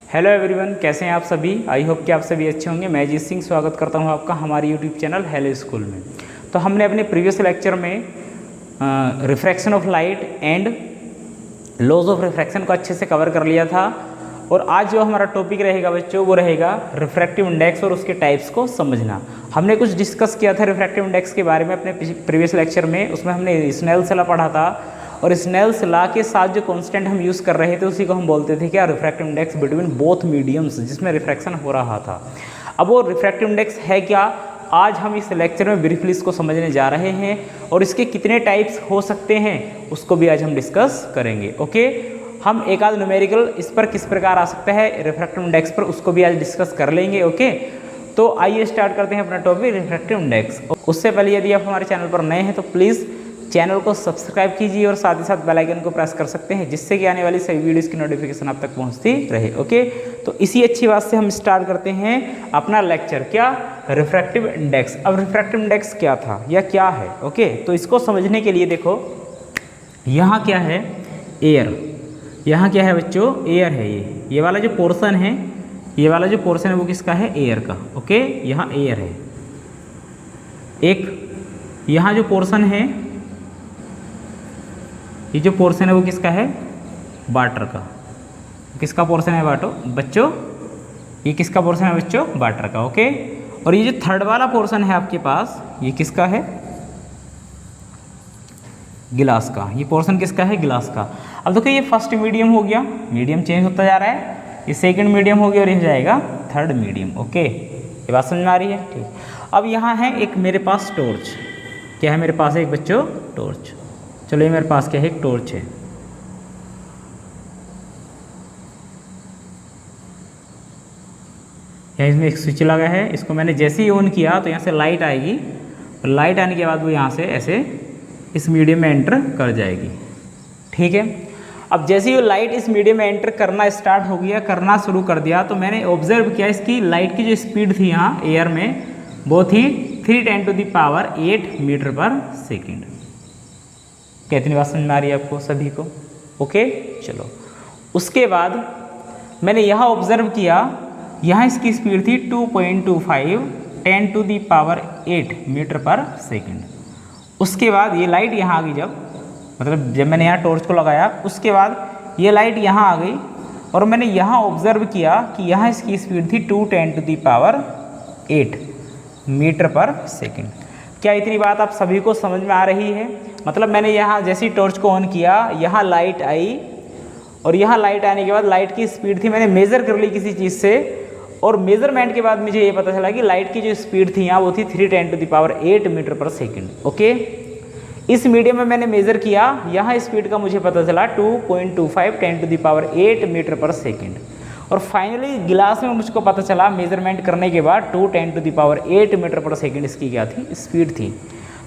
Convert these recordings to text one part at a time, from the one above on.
Hello everyone, कैसे हैं आप सभी। आई होप कि आप सभी अच्छे होंगे। मैं अजीत सिंह स्वागत करता हूं आपका हमारे यूट्यूब चैनल हेलो स्कूल में। तो हमने अपने प्रीवियस लेक्चर में refraction of light and laws of refraction को अच्छे से कवर कर लिया था। और आज जो हमारा टॉपिक रहेगा बच्चों, वो रहेगा रिफ्रैक्टिव इंडेक्स और उसके टाइप्स को समझना। हमने कुछ डिस्कस किया था रिफ्रैक्टिव इंडेक्स के बारे में अपने प्रीवियस लेक्चर में। उसमें हमने स्नेल्स लॉ पढ़ा था और स्नेल्स लॉ के साथ जो कांस्टेंट हम यूज़ कर रहे थे उसी को हम बोलते थे क्या, refractive index between both mediums, जिसमें रिफ्रैक्शन हो रहा था। अब वो रिफ्रैक्टिव इंडेक्स है क्या, आज हम इस लेक्चर में ब्रीफली इसको समझने जा रहे हैं और इसके कितने टाइप्स हो सकते हैं उसको भी आज हम डिस्कस करेंगे। ओके, हम एक आध न्यूमेरिकल इस पर किस प्रकार आ सकता है रिफ्रैक्टिव इंडेक्स पर, उसको भी आज डिस्कस कर लेंगे। ओके, तो आइए स्टार्ट करते हैं अपना टॉपिक रिफ्रैक्टिव इंडेक्स। उससे पहले यदि आप हमारे चैनल पर नए हैं तो प्लीज़ चैनल को सब्सक्राइब कीजिए और साथ ही साथ बेल आइकन को प्रेस कर सकते हैं, जिससे कि आने वाली सभी वीडियोस की नोटिफिकेशन आप तक पहुंचती रहे। ओके, तो इसी अच्छी बात से हम स्टार्ट करते हैं अपना लेक्चर, क्या, रिफ्रैक्टिव इंडेक्स। अब रिफ्रैक्टिव इंडेक्स क्या था या क्या है। ओके, तो इसको समझने के लिए देखो, यहाँ क्या है, एयर। यहाँ क्या है बच्चों, एयर है। ये वाला जो पोर्शन है, ये वाला जो पोर्शन है वो किसका है, एयर का। ओके, यहाँ एयर है। एक यहाँ जो पोर्शन है, ये जो पोर्शन है वो किसका है, वाटर का। किसका पोर्शन है वाटर बच्चों, ये किसका पोर्शन है बच्चों, वाटर का। ओके, और ये जो थर्ड वाला पोर्शन है आपके पास, ये किसका है, गिलास का। ये पोर्शन किसका है, गिलास का। अब देखो, ये फर्स्ट मीडियम हो गया, मीडियम चेंज होता जा रहा है। ये सेकंड मीडियम हो गया और ये जाएगा थर्ड मीडियम। ओके, ये बात समझ में आ रही है। ठीक, अब यहाँ है एक मेरे पास टॉर्च। क्या है मेरे पास, एक बच्चों टॉर्च। चलो, ये मेरे पास क्या है, एक टॉर्च है। यहाँ इसमें एक स्विच लगा है, इसको मैंने जैसे ही ऑन किया तो यहाँ से लाइट आएगी और लाइट आने के बाद वो यहाँ से ऐसे इस मीडियम में एंटर कर जाएगी। ठीक है, अब जैसे ही लाइट इस मीडियम में एंटर करना स्टार्ट हो गया, करना शुरू कर दिया, तो मैंने ऑब्जर्व किया इसकी लाइट की जो स्पीड थी यहाँ एयर में वो थी 3×10⁸ मीटर पर सेकेंड। कितनी बात समझ में आ रही है आपको सभी को। ओके, चलो, उसके बाद मैंने यहाँ ऑब्जर्व किया, यहाँ इसकी स्पीड थी 2.25 10⁸ मीटर पर सेकेंड। उसके बाद ये लाइट यहाँ आ गई, जब मैंने यहाँ टॉर्च को लगाया, उसके बाद ये लाइट यहाँ आ गई और मैंने यहाँ ऑब्जर्व किया कि यहाँ इसकी स्पीड थी 2×10⁸ मीटर पर सेकेंड। क्या इतनी बात आप सभी को समझ में आ रही है। मतलब मैंने यहाँ जैसे ही टॉर्च को ऑन किया, यहाँ लाइट आई और यहाँ लाइट आने के बाद लाइट की स्पीड थी, मैंने मेज़र कर ली किसी चीज़ से, और मेज़रमेंट के बाद मुझे ये पता चला कि लाइट की जो स्पीड थी यहाँ वो थी 3×10⁸ मीटर पर सेकेंड। ओके, इस मीडियम में मैंने मेज़र किया, यहाँ स्पीड का मुझे पता चला 2.25 10⁸ मीटर पर सेकेंड। और फाइनली गिलास में मुझको पता चला मेजरमेंट करने के बाद 2×10⁸ मीटर पर सेकेंड इसकी क्या थी, स्पीड थी।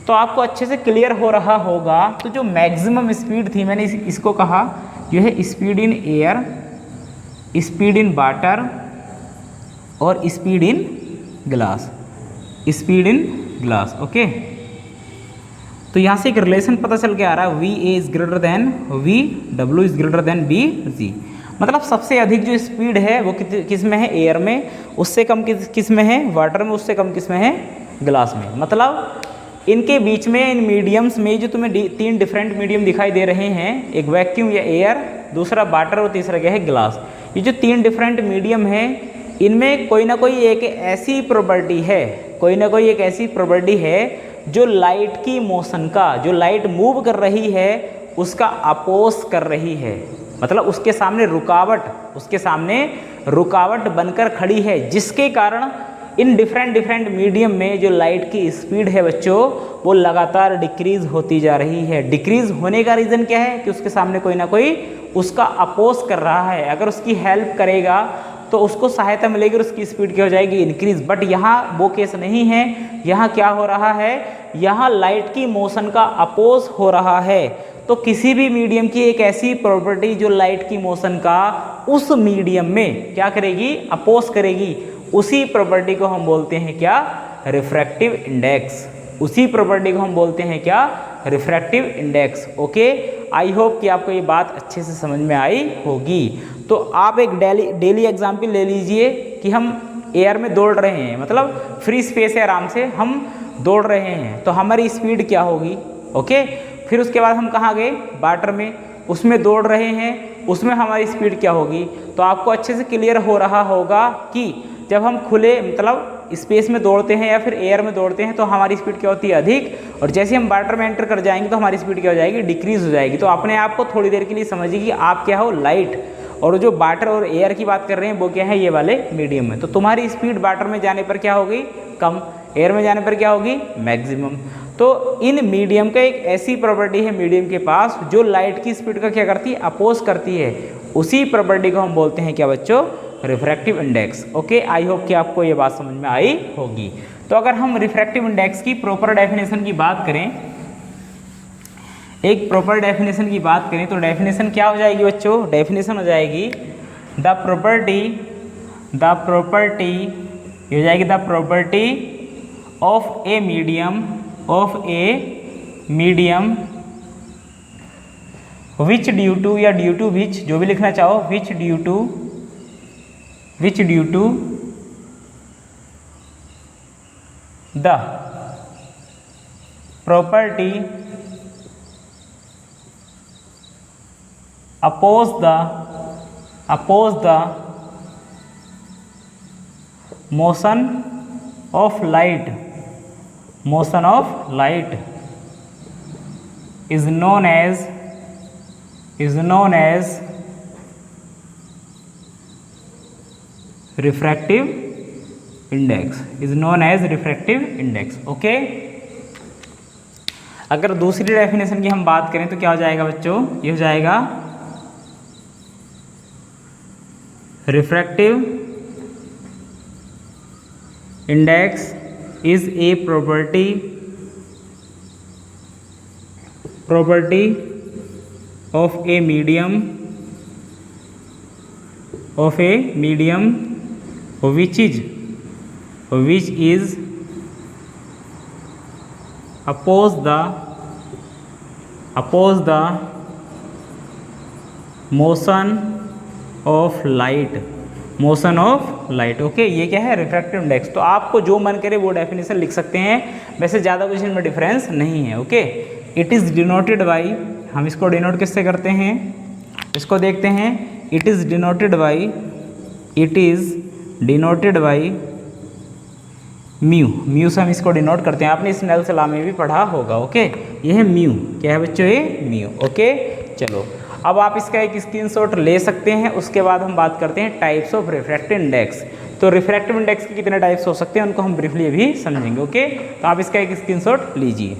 तो आपको अच्छे से क्लियर हो रहा होगा। तो जो मैक्सिमम स्पीड थी, मैंने इसको कहा जो है speed in air, speed in water और speed in glass, speed in glass. Okay, तो यहाँ से एक रिलेशन पता चल के आ रहा है, VA is greater than VW is greater than BG। मतलब सबसे अधिक जो स्पीड है वो किस में है, एयर में, उससे कम किस में है, वाटर में, उससे कम किस में है, ग्लास में। मतलब इनके बीच में, इन मीडियम्स में जो तुम्हें तीन डिफरेंट मीडियम दिखाई दे रहे हैं, एक वैक्यूम या एयर, दूसरा वाटर और तीसरा क्या है, ग्लास। ये जो तीन डिफरेंट मीडियम है, इनमें कोई ना कोई एक ऐसी प्रॉपर्टी है, कोई ना कोई एक ऐसी प्रॉपर्टी है जो लाइट की मोशन का, जो लाइट मूव कर रही है उसका अपोज कर रही है। मतलब उसके सामने रुकावट बनकर खड़ी है, जिसके कारण इन डिफरेंट मीडियम में जो लाइट की स्पीड है बच्चों वो लगातार डिक्रीज होती जा रही है। डिक्रीज होने का रीज़न क्या है कि उसके सामने कोई ना कोई उसका अपोज कर रहा है। अगर उसकी हेल्प करेगा तो उसको सहायता मिलेगी और उसकी स्पीड क्या हो जाएगी, इंक्रीज। बट यहाँ वो केस नहीं है। यहाँ क्या हो रहा है, यहाँ लाइट की मोशन का अपोज हो रहा है। तो किसी भी मीडियम की एक ऐसी प्रॉपर्टी जो लाइट की मोशन का उस मीडियम में क्या करेगी, अपोज करेगी, उसी प्रॉपर्टी को हम बोलते हैं क्या, रिफ्रैक्टिव इंडेक्स। उसी प्रॉपर्टी को हम बोलते हैं क्या, refractive index. Okay, I hope कि आपको ये बात अच्छे से समझ में आई होगी। तो आप एक डेली एग्जाम्पल ले लीजिए कि हम एयर में दौड़ रहे हैं, मतलब फ्री स्पेस है, आराम से हम दौड़ रहे हैं, तो हमारी स्पीड क्या होगी। ओके, फिर उसके बाद हम कहाँ गए, वाटर में, उसमें दौड़ रहे हैं, उसमें हमारी स्पीड क्या होगी। तो आपको अच्छे से क्लियर हो रहा होगा कि जब हम खुले मतलब स्पेस में दौड़ते हैं या फिर एयर में दौड़ते हैं तो हमारी स्पीड क्या होती है, अधिक, और जैसे हम वाटर में एंटर कर जाएंगे तो हमारी स्पीड क्या हो जाएगी, डिक्रीज हो जाएगी। तो अपने आप को थोड़ी देर के लिए समझिए कि आप क्या हो, लाइट, और जो वाटर और एयर की बात कर रहे हैं वो क्या है, ये वाले मीडियम है। तो तुम्हारी स्पीड वाटर में जाने पर क्या होगी, कम, एयर में जाने पर क्या होगी, मैक्सिमम। तो इन मीडियम का एक ऐसी प्रॉपर्टी है मीडियम के पास जो लाइट की स्पीड का क्या करती है, अपोज करती है। उसी प्रॉपर्टी को हम बोलते हैं क्या बच्चों, refractive index. Okay, I hope कि आपको ये बात समझ में आई होगी। तो अगर हम रिफ्रैक्टिव इंडेक्स की प्रॉपर डेफिनेशन की बात करें, एक प्रॉपर डेफिनेशन की बात करें तो डेफिनेशन क्या हो जाएगी बच्चों, डेफिनेशन हो जाएगी द प्रॉपर्टी ये हो जाएगी the property of a medium which due to, या ड्यू टू विच, जो भी लिखना चाहो, which due to the property oppose the motion of light is known as refractive index। Okay, अगर दूसरी डेफिनेशन की हम बात करें तो क्या हो जाएगा बच्चों, ये हो जाएगा refractive index is a property of a medium which is oppose the motion of light. Okay, ये क्या है, रिफ्रैक्टिव इंडेक्स। तो आपको जो मन करे वो डेफिनेशन लिख सकते हैं, वैसे ज़्यादा कुछ इनमें डिफरेंस नहीं है। Okay, it is denoted by, हम इसको डिनोट किससे करते हैं, इसको देखते हैं, it is denoted by mu से हम इसको डिनोट करते हैं। आपने स्नेल्स लॉ में भी पढ़ा होगा। ओके, ये है म्यू, क्या है बच्चों, ये म्यू। ओके, चलो अब आप इसका एक स्क्रीनशॉट ले सकते हैं। उसके बाद हम बात करते हैं टाइप्स ऑफ रिफ्रैक्टिव इंडेक्स। तो रिफ्रैक्टिव इंडेक्स के कितने टाइप्स हो सकते हैं उनको हम ब्रीफली अभी समझेंगे। ओके, तो आप इसका एक स्क्रीनशॉट लीजिए।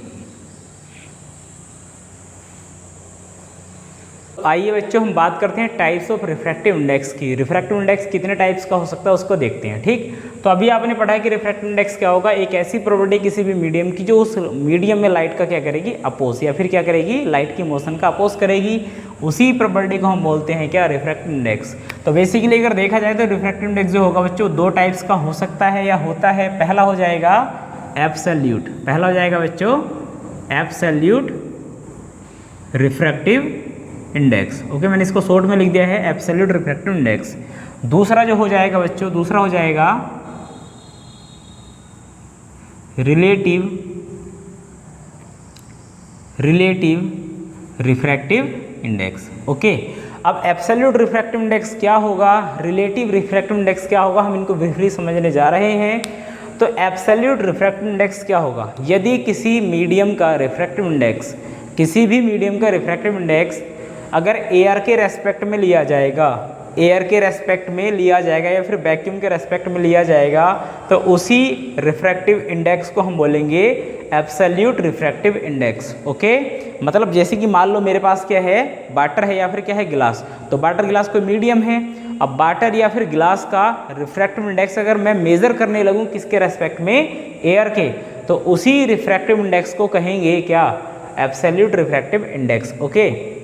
आइए बच्चों, हम बात करते हैं टाइप्स ऑफ रिफ्रैक्टिव इंडेक्स की। रिफ्रैक्टिव इंडेक्स कितने टाइप्स का हो सकता है उसको देखते हैं। ठीक, तो अभी आपने पढ़ा है कि रिफ्रैक्टिव इंडेक्स क्या होगा, एक ऐसी प्रॉपर्टी किसी भी मीडियम की जो उस मीडियम में लाइट का क्या करेगी, अपोज, या फिर क्या करेगी, लाइट की मोशन का अपोज करेगी। उसी प्रॉपर्टी को हम बोलते हैं क्या, रिफ्रैक्टिव इंडेक्स। तो बेसिकली अगर देखा जाए तो रिफ्रैक्टिव इंडेक्स जो होगा बच्चों दो टाइप्स का हो सकता है या होता है। पहला हो जाएगा एब्सोल्यूट, पहला हो जाएगा बच्चों एब्सोल्यूट रिफ्रैक्टिव इंडेक्स। ओके, मैंने इसको शॉर्ट में लिख दिया है एब्सोल्यूट रिफ्रैक्टिव इंडेक्स। दूसरा जो हो जाएगा बच्चों, दूसरा हो जाएगा रिलेटिव रिफ्रैक्टिव इंडेक्स। ओके, अब एब्सोल्यूट रिफ्रैक्टिव इंडेक्स क्या होगा, रिलेटिव रिफ्रैक्टिव इंडेक्स क्या होगा, हम इनको ब्रीफली समझने जा रहे हैं। तो एब्सोल्यूट रिफ्रैक्टिव इंडेक्स क्या होगा, यदि किसी मीडियम का रिफ्रैक्टिव इंडेक्स, किसी भी मीडियम का रिफ्रैक्टिव इंडेक्स अगर एयर के रेस्पेक्ट में लिया जाएगा, एयर के रेस्पेक्ट में लिया जाएगा या फिर वैक्यूम के रेस्पेक्ट में लिया जाएगा, तो उसी रिफ्रैक्टिव इंडेक्स को हम बोलेंगे एब्सोल्यूट रिफ्रैक्टिव इंडेक्स। ओके, मतलब जैसे कि मान लो मेरे पास क्या है, वाटर है या फिर क्या है, गिलास। तो वाटर गिलास कोई मीडियम है। अब वाटर या फिर गिलास का रिफ्रैक्टिव इंडेक्स अगर मैं मेजर करने लगूँ किसके रेस्पेक्ट में, एयर के, तो उसी रिफ्रैक्टिव इंडेक्स को कहेंगे क्या, एब्सोल्यूट रिफ्रैक्टिव इंडेक्स। ओके,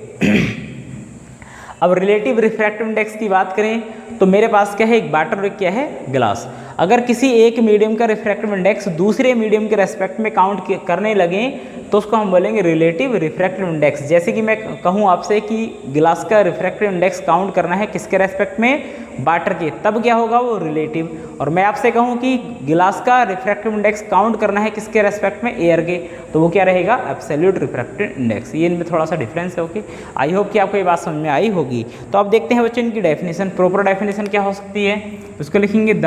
अब रिलेटिव रिफ्रैक्टिव इंडेक्स की बात करें तो मेरे पास क्या है, एक वाटर और क्या है, गिलास। अगर किसी एक मीडियम का रिफ्रैक्टिव इंडेक्स दूसरे मीडियम के रेस्पेक्ट में काउंट करने लगे तो उसको हम बोलेंगे रिलेटिव रिफ्रैक्टिव इंडेक्स। जैसे कि मैं कहूँ आपसे कि गिलास का रिफ्रैक्टिव इंडेक्स काउंट करना है किसके रेस्पेक्ट में, वाटर के, तब क्या होगा वो रिलेटिव। और मैं आपसे कहूँ कि गिलास का रिफ्रैक्टिव इंडेक्स काउंट करना है किसके रेस्पेक्ट में, एयर के, तो वो क्या रहेगा, एब्सोल्यूट रिफ्रैक्टिव इंडेक्स। ये इनमें थोड़ा सा डिफरेंस है। ओके, आई होप कि आपको ये बात समझ में आई होगी। तो अब देखते हैं बच्चों इनकी डेफिनेशन। प्रॉपर डेफिनेशन क्या हो सकती है, उसको लिखेंगे the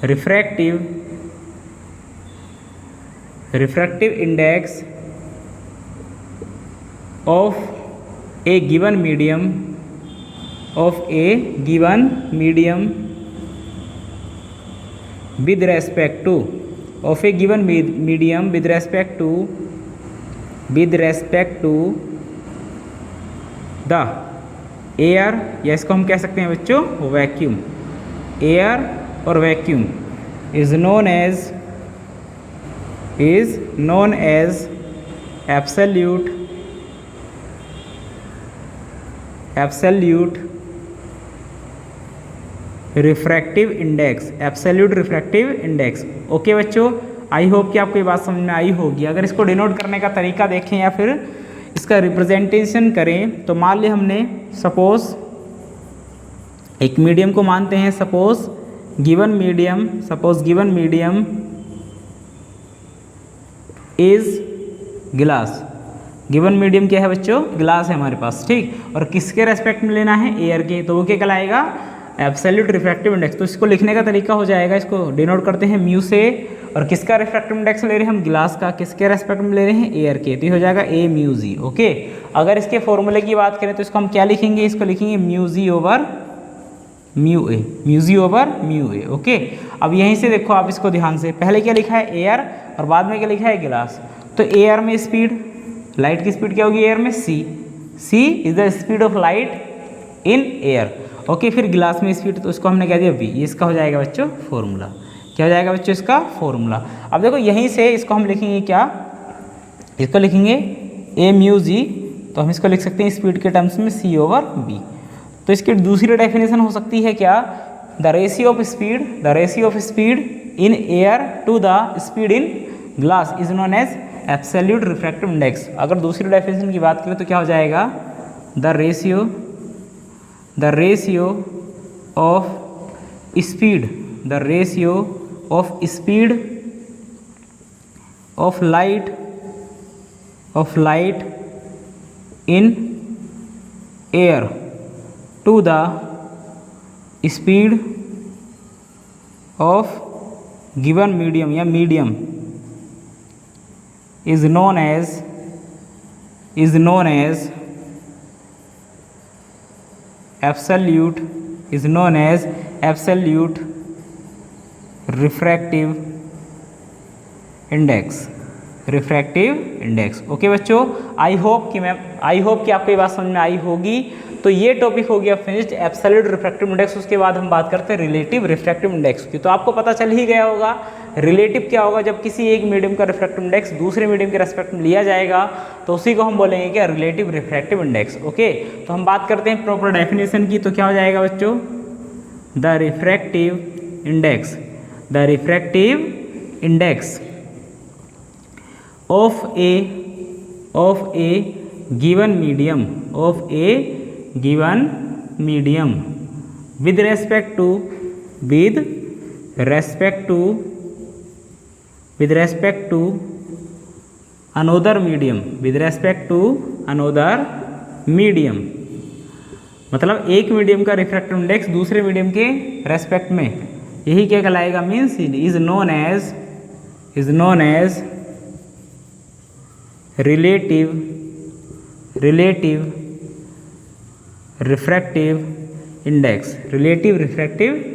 refractive index of a given medium with respect to of a given medium with respect to the air, या इसको हम कह सकते हैं बच्चों वैक्यूम, एयर और vacuum is known as absolute refractive index. Okay बच्चों, आई होप कि आपको ये बात समझ में आई होगी। अगर इसको डिनोट करने का तरीका देखें या फिर इसका रिप्रेजेंटेशन करें, तो मान लिया हमने सपोज एक मीडियम को मानते हैं, सपोज गिवन मीडियम इज गिलास। गिवन मीडियम क्या है बच्चों, गिलास है हमारे पास, ठीक। और किसके रेस्पेक्ट में लेना है, एयर के, तो वो क्या कहलाएगा, एब्सोल्यूट रिफ्रैक्टिव इंडेक्स। तो इसको लिखने का तरीका हो जाएगा, इसको डिनोट करते हैं म्यू से, और किसका रिफ्रैक्टिव इंडेक्स ले रहे हैं हम, गिलास का, किसके रेस्पेक्ट में ले रहे हैं, एयर के, तो ये हो जाएगा ए म्यू जी। ओके, अगर इसके फॉर्मूले की बात करें तो इसको हम क्या लिखेंगे, इसको लिखेंगे mu G over mu A. Okay, अब यहीं से देखो आप इसको ध्यान से, पहले क्या लिखा है एयर और बाद में क्या लिखा है गिलास। तो एयर में स्पीड, लाइट की स्पीड क्या होगी एयर में, C is the speed of light in air. Okay, फिर गिलास में स्पीड, तो इसको हमने कह दिया v, ये इसका हो जाएगा बच्चों फॉर्मूला। क्या हो जाएगा बच्चों इसका फॉर्मूला। अब देखो यहीं से इसको हम लिखेंगे क्या, इसको लिखेंगे ए म्यू जी, तो हम इसको लिख सकते हैं स्पीड के टर्म्स में c ओवर b। तो इसकी दूसरी डेफिनेशन हो सकती है क्या, the ratio of speed in air to the speed in glass is known as absolute refractive index. अगर दूसरी डेफिनेशन की बात करें तो क्या हो जाएगा, the ratio of speed of light in air to the speed of given medium या medium is known as absolute refractive index. Okay बच्चों, आई होप कि आपको ये बात समझ में आई होगी। तो ये टॉपिक हो गया फिनिश्ड, एब्सोल्यूट रिफ्रैक्टिव इंडेक्स। उसके बाद हम बात करते हैं रिलेटिव रिफ्रैक्टिव इंडेक्स की। तो आपको पता चल ही गया होगा रिलेटिव क्या होगा, जब किसी एक मीडियम का रिफ्रैक्टिव इंडेक्स दूसरे मीडियम के रेस्पेक्ट में लिया जाएगा तो उसी को हम बोलेंगे क्या, रिलेटिव रिफ्रैक्टिव इंडेक्स। ओके, तो हम बात करते हैं प्रॉपर डेफिनेशन की। तो क्या हो जाएगा बच्चों, the refractive index of a given medium with respect to another medium, मतलब एक मीडियम का रिफ्रैक्टिव इंडेक्स दूसरे मीडियम के रेस्पेक्ट में, यही क्या कहलाएगा, means is known as relative refractive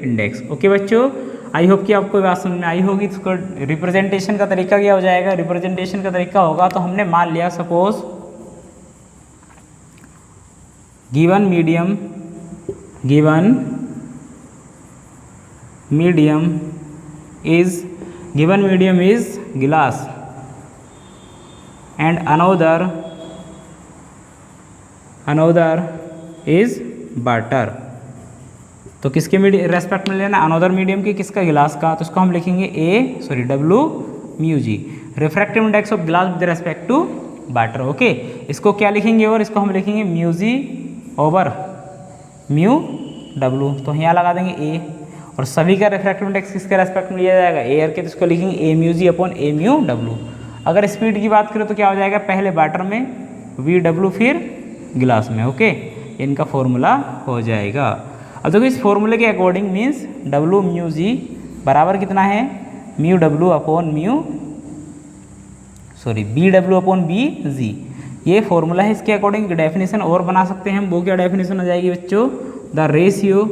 index. Okay बच्चों, आई होप कि आपको बात समझ में आई होगी। इसको रिप्रेजेंटेशन का तरीका क्या हो जाएगा, रिप्रेजेंटेशन का तरीका होगा, तो हमने मान लिया सपोज गिवन मीडियम इज गिलास एंड अनोदर इज वाटर। तो तो किसके रेस्पेक्ट में लेना, अनदर मीडियम की, किसका, गिलास का, तो इसको हम लिखेंगे W mu G, refractive index of glass with respect to water. Okay, इसको क्या लिखेंगे, और इसको हम लिखेंगे mu G over mu W, तो यहाँ लगा देंगे ए, और सभी का रिफ्रैक्टिव इंडेक्स किसके रेस्पेक्ट में लिया जाएगा, एयर के, तो इसको लिखेंगे ए म्यू जी अपॉन ए म्यू डब्लू। अगर स्पीड की बात करें तो क्या हो जाएगा, पहले वाटर में वी डब्लू, फिर गिलास में। ओके, इनका फॉर्मूला हो जाएगा। अब देखो इस फॉर्मूले के according means W mu G बराबर कितना है, mu W upon B W upon B G, ये फॉर्मूला है। इसके अकॉर्डिंग डेफिनेशन और बना सकते हैं हम, वो क्या डेफिनेशन हो जाएगी बच्चों, द रेशियो,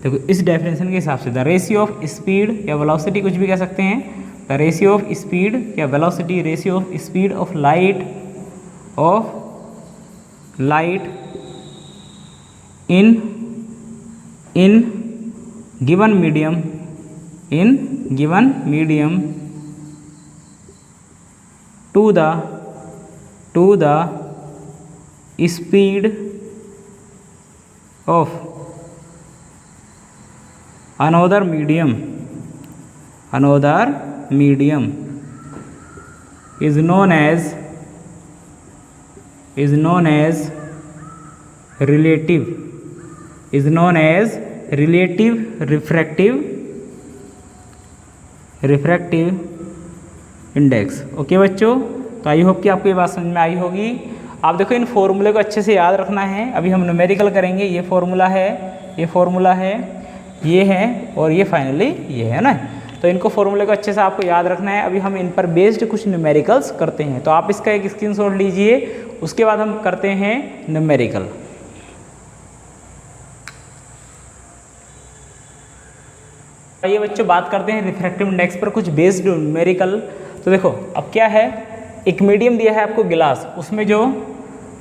देखो इस डेफिनेशन के हिसाब से द रेशियो ऑफ स्पीड या वेलोसिटी, कुछ भी कह सकते हैं, द रेशियो ऑफ स्पीड या velocity, ratio of speed of light in given medium to the speed of another medium is known as relative refractive index. Okay बच्चों, तो I hope कि आपको ये बात समझ में आई होगी। आप देखो इन फॉर्मूले को अच्छे से याद रखना है। अभी हम न्यूमेरिकल करेंगे, ये फॉर्मूला है, ये है, और ये फाइनली ये है ना। तो इनको फॉर्मूले को अच्छे से आपको याद रखना है। अभी हम इन पर बेस्ड कुछ न्यूमेरिकल्स करते हैं, तो आप इसका एक स्क्रीनशॉट लीजिए, उसके बाद हम करते हैं न्यूमेरिकल। आइए बच्चों बात करते हैं रिफ्रैक्टिव इंडेक्स पर कुछ बेस्ड न्यूमेरिकल। तो देखो अब क्या है, एक मीडियम दिया है आपको गिलास, उसमें जो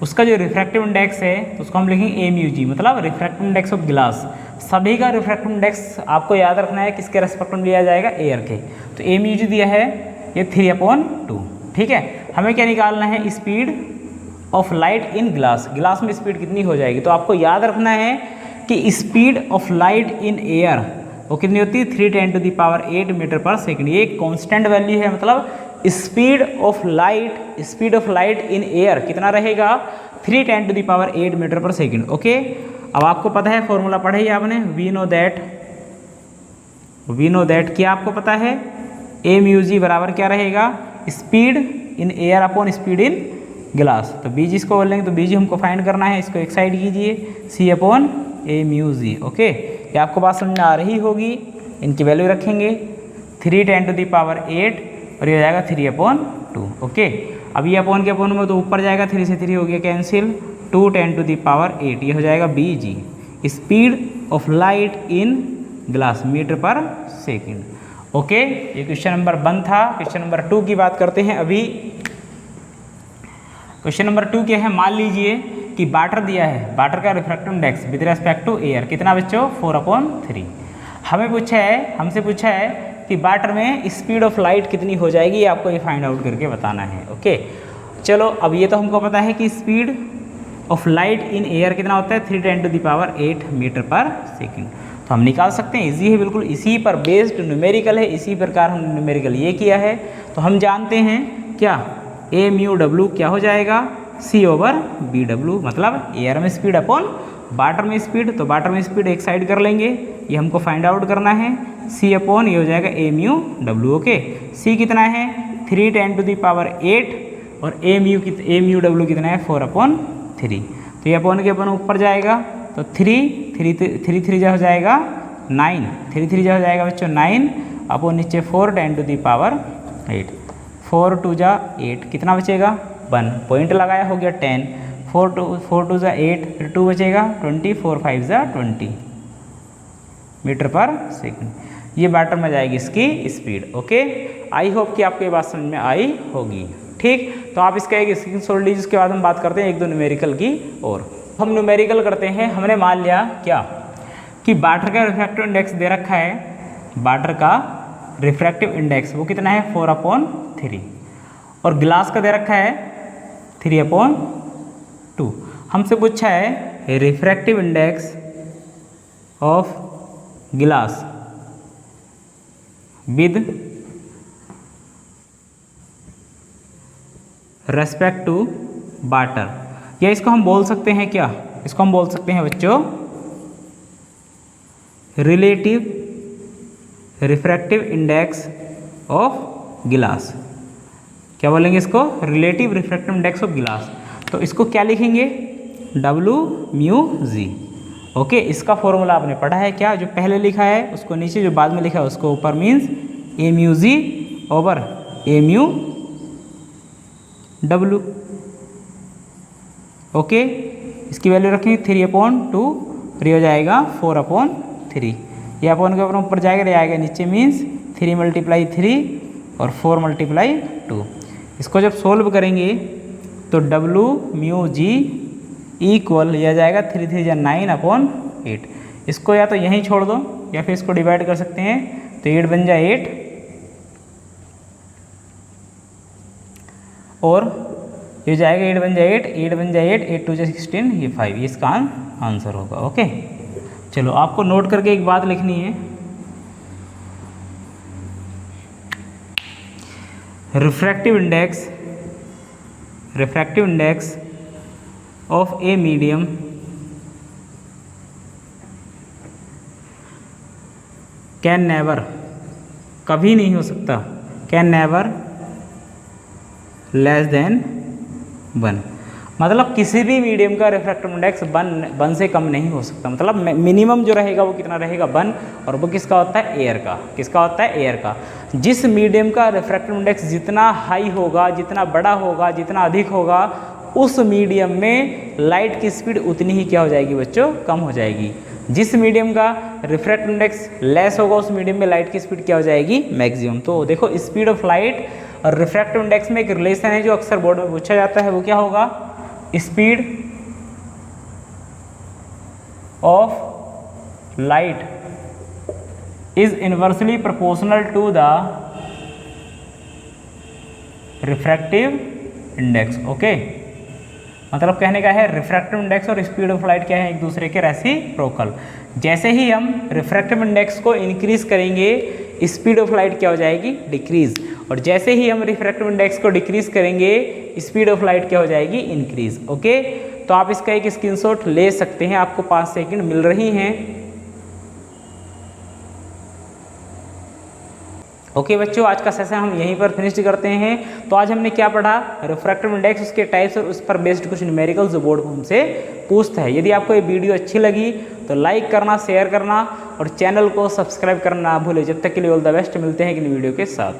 उसका जो रिफ्रैक्टिव इंडेक्स है तो उसको हम लिखेंगे ए म्यू जी, मतलब रिफ्रैक्टिव इंडेक्स ऑफ गिलास। सभी का रिफ्रैक्टिव इंडेक्स आपको याद रखना है, किसके रेस्पेक्ट में लिया जाएगा, एयर के। तो ए म्यू जी दिया है ये 3/2, ठीक है। हमें क्या निकालना है, स्पीड ऑफ लाइट इन गिलास में स्पीड कितनी हो जाएगी। तो आपको याद रखना है कि speed of light in air वो कितनी होती है, 3×10⁸ मीटर पर सेकेंड। ये एक कॉन्स्टेंट वैल्यू है, मतलब speed of light in air कितना रहेगा, 3×10⁸ मीटर पर सेकेंड। ओके, अब आपको पता है फॉर्मूला पढ़े ही आपने, वी नो दैट क्या आपको पता है, ए म्यू जी बराबर क्या रहेगा, speed in air upon speed in गिलास। तो बी जी इसको बोलेंगे, तो बी जी हमको फाइंड करना है, इसको एक साइड कीजिए, सी अपॉन ए म्यू जी। ओके, ये आपको बात समझ में आ रही होगी। इनकी वैल्यू रखेंगे 3×10⁸ और ये हो जाएगा 3/2। ओके, अब ये अपॉन के अपॉन में तो ऊपर जाएगा, 3 से 3 हो गया कैंसिल, 2×10⁸, ये हो जाएगा B G, speed of light in glass metre पर सेकेंड। ओके, ये क्वेश्चन नंबर 1 था। क्वेश्चन नंबर 2 की बात करते हैं अभी। क्वेश्चन नंबर 2 क्या है, मान लीजिए कि वाटर दिया है, वाटर का refractive index with respect to air कितना बच्चों, 4/3। हमसे पूछा है कि वाटर में स्पीड ऑफ लाइट कितनी हो जाएगी, ये आपको ये फाइंड आउट करके बताना है। ओके, चलो अब ये तो हमको पता है कि speed of light in air कितना होता है, 3×10⁸ मीटर पर सेकेंड। तो हम निकाल सकते हैं, इजी है बिल्कुल, इसी पर बेस्ड न्यूमेरिकल है, इसी प्रकार हम न्यूमेरिकल ये किया है। तो हम जानते हैं क्या, ए म्यू डब्लू क्या हो जाएगा, C/BW, मतलब एयर में स्पीड अपॉन वाटर में स्पीड। तो वाटर में स्पीड एक साइड कर लेंगे, ये हमको फाइंड आउट करना है, C अपॉन ये हो जाएगा ए म्यू डब्लू। ओके, C कितना है 3×10⁸ और ए म्यू डब्लू कितना है 4/3। तो ये अपॉन के अपॉन ऊपर जाएगा, तो 3 जा हो जाएगा 9, 3 जा हो जाएगा बच्चों 9 अपॉन नीचे 4×10⁸, 4 2 जा 8, कितना बचेगा 1, पॉइंट लगाया हो गया 10, 4 2 जा 8, फिर 2 बचेगा 20, 4 5 जा 20 मीटर पर सेकंड। ये वाटर में जाएगी इसकी स्पीड। ओके, आई होप कि आपको ये बात समझ में आई होगी। ठीक, तो आप इसका एक स्क्रीनशॉट लीजिए, उसके बाद हम बात करते हैं 1-2 न्यूमेरिकल की। और हम न्यूमेरिकल करते हैं। हमने मान लिया क्या कि वाटर का रिफ्रैक्टिव इंडेक्स दे रखा है, वाटर का रिफ्रैक्टिव इंडेक्स वो कितना है 4/3, और गिलास का दे रखा है 3/2। हमसे पूछा है रिफ्रैक्टिव इंडेक्स ऑफ गिलास विद रेस्पेक्ट टू वाटर, या इसको हम बोल सकते हैं क्या, इसको हम बोल सकते हैं बच्चों रिलेटिव रिफ्रैक्टिव इंडेक्स ऑफ गिलास। क्या बोलेंगे इसको, रिलेटिव रिफ्रैक्टिव इंडेक्स ऑफ गिलास। तो इसको क्या लिखेंगे, W/μg। ओके, इसका फॉर्मूला आपने पढ़ा है क्या, जो पहले लिखा है उसको नीचे, जो बाद में लिखा है उसको ऊपर, means A/μg over A/μw। Okay, इसकी वैल्यू रखेंगे 3/2, ये हो जाएगा 4/3। ये अपन के ऊपर जाएगा, ये आएगा नीचे, मीन्स 3 × 3 और 4 × 2। इसको जब सोल्व करेंगे तो W/μg इक्वल यह जाएगा 3 × 3 = 9/8। इसको या तो यहीं छोड़ दो या फिर इसको डिवाइड कर सकते हैं, तो 8 बन जाए 8 और ये जाएगा 8 बन जाए 8, 8 बन जाए 8, 8 × 2 = 16, ये 5, ये इसका आंसर होगा। ओके, चलो आपको नोट करके एक बात लिखनी है, refractive index of a medium can never, कभी नहीं हो सकता, कैन नेवर लेस देन 1। मतलब किसी भी मीडियम का रिफ्रैक्टिव इंडेक्स 1 से कम नहीं हो सकता। मतलब मिनिमम जो रहेगा वो कितना रहेगा, 1, और वो किसका होता है, एयर का। किसका होता है, एयर का। जिस मीडियम का रिफ्रैक्टिव इंडेक्स जितना हाई होगा, जितना बड़ा होगा, जितना अधिक होगा, उस मीडियम में लाइट की स्पीड उतनी ही क्या हो जाएगी बच्चों, कम हो जाएगी। जिस मीडियम का रिफ्रैक्टिव इंडेक्स लेस होगा, उस मीडियम में लाइट की स्पीड क्या हो जाएगी, मैक्सिमम। तो देखो, स्पीड ऑफ लाइट और रिफ्रैक्टिव इंडेक्स में एक रिलेशन है जो अक्सर बोर्ड में पूछा जाता है, वो क्या होगा, speed of light is inversely proportional to the refractive index. Okay, मतलब कहने का है रिफ्रैक्टिव इंडेक्स और स्पीड ऑफ लाइट क्या है, एक दूसरे के रेसिप्रोकल। जैसे ही हम रिफ्रैक्टिव इंडेक्स को इंक्रीज करेंगे, स्पीड ऑफ लाइट क्या हो जाएगी, डिक्रीज, और जैसे ही हम रिफ्रैक्टिव इंडेक्स को डिक्रीज करेंगे, स्पीड ऑफ लाइट क्या हो जाएगी, इंक्रीज। ओके, तो आप इसका एक स्क्रीनशॉट ले सकते हैं, आपको 5 सेकंड मिल रही हैं। ओके बच्चों, आज का सेशन हम यहीं पर फिनिश करते हैं। तो आज हमने क्या पढ़ा, रिफ्रैक्टिव इंडेक्स, उसके टाइप्स और उस पर बेस्ड कुछ न्यूमेरिकल्स जो बोर्ड हमसे पूछता है। यदि आपको ये वीडियो अच्छी लगी तो लाइक करना, शेयर करना और चैनल को सब्सक्राइब करना ना भूलें। जब तक के लिए ऑल द बेस्ट, मिलते हैं एक नई वीडियो के साथ।